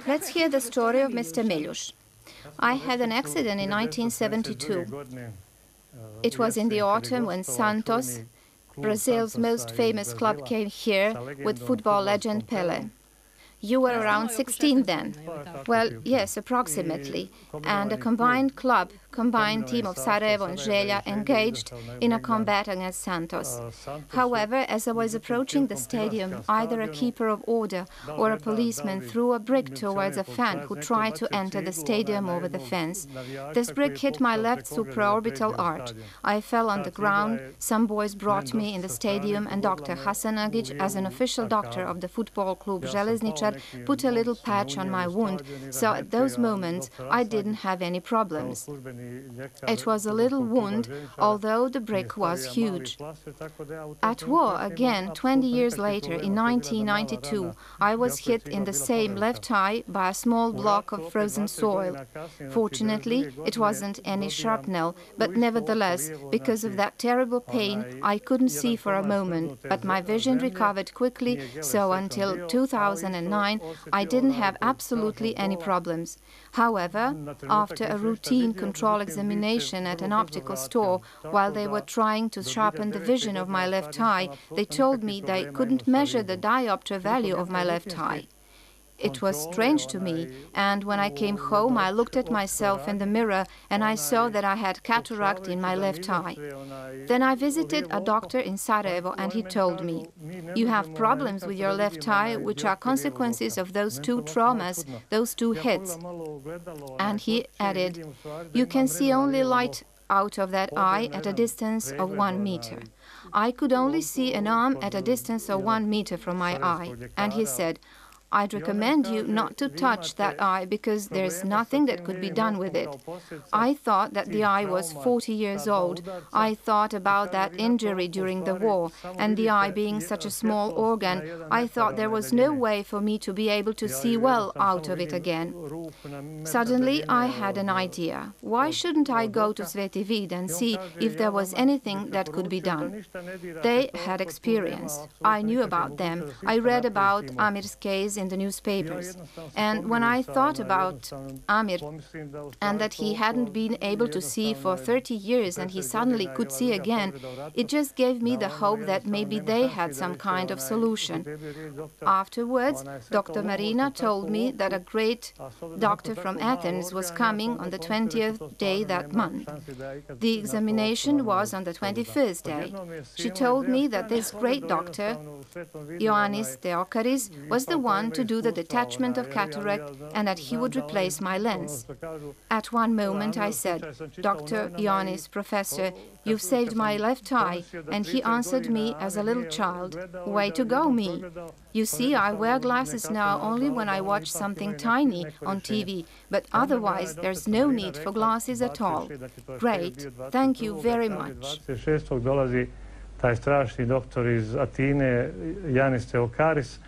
Let's hear the story of Mr. Miljuš. I had an accident in 1972. It was in the autumn when Santos, Brazil's most famous club, came here with football legend Pelé. You were around 16 then. Well, yes, approximately. And a combined team of Sarajevo and Želja engaged in a combat against Santos. However, as I was approaching the stadium, either a keeper of order or a policeman threw a brick towards a fan who tried to enter the stadium over the fence. This brick hit my left supraorbital arch. I fell on the ground. Some boys brought me in the stadium, and Dr. Hasanagić, as an official doctor of the football club Železničar, put a little patch on my wound, so at those moments I didn't have any problems. It was a little wound, although the brick was huge. At war, again, 20 years later, in 1992, I was hit in the same left eye by a small block of frozen soil. Fortunately, it wasn't any shrapnel, but nevertheless, because of that terrible pain, I couldn't see for a moment, but my vision recovered quickly, so until 2009, I didn't have absolutely any problems. However, after a routine control examination at an optical store, while they were trying to sharpen the vision of my left eye, they told me they couldn't measure the diopter value of my left eye. It was strange to me, and when I came home, I looked at myself in the mirror and I saw that I had cataract in my left eye. Then I visited a doctor in Sarajevo and he told me, "You have problems with your left eye, which are consequences of those two traumas, those two hits." And he added, "You can see only light out of that eye at a distance of 1 meter. I could only see an arm at a distance of 1 meter from my eye." And he said, "I'd recommend you not to touch that eye because there's nothing that could be done with it." I thought that the eye was 40 years old. I thought about that injury during the war, and the eye being such a small organ, I thought there was no way for me to be able to see well out of it again. Suddenly, I had an idea. Why shouldn't I go to Sveti Vid and see if there was anything that could be done? They had experience. I knew about them. I read about Amir's case in the newspapers. And when I thought about Amir and that he hadn't been able to see for 30 years and he suddenly could see again, it just gave me the hope that maybe they had some kind of solution. Afterwards, Dr. Marina told me that a great doctor from Athens was coming on the 20th day that month. The examination was on the 21st day. She told me that this great doctor, Ioannis Theokaris, was the one to do the detachment of cataract and that he would replace my lens. At one moment I said, "Dr. Ioannis, Professor, you've saved my left eye," and he answered me as a little child, "Way to go, me. You see, I wear glasses now only when I watch something tiny on TV, but otherwise there's no need for glasses at all." Great, thank you very much. Taj strašni doktor iz Atine, Ioannis Theokaris,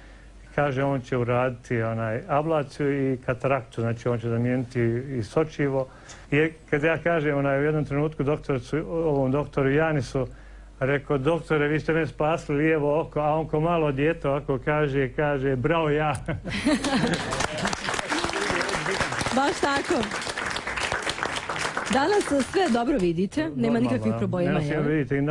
kaže on će uraditi ablaciju i kataraktu, znači on će zamijeniti i sočivo. I kad ja kažem u jednom trenutku ovom doktoru Ioannisu, rekao, "Doktore, vi ste me spasli lijevo oko", a on ko malo dijete ovako kaže, "Bravo ja." Baš tako. Danas sve dobro vidite, nema nikakvih probojima, jel? Danas vidite i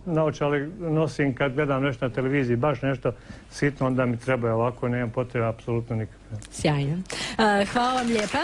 naočale nosim kad gledam nešto na televiziji, baš nešto sitno, onda mi treba ovako, nemam potrebe apsolutno nikakve. Sjajno. Hvala vam lijepa.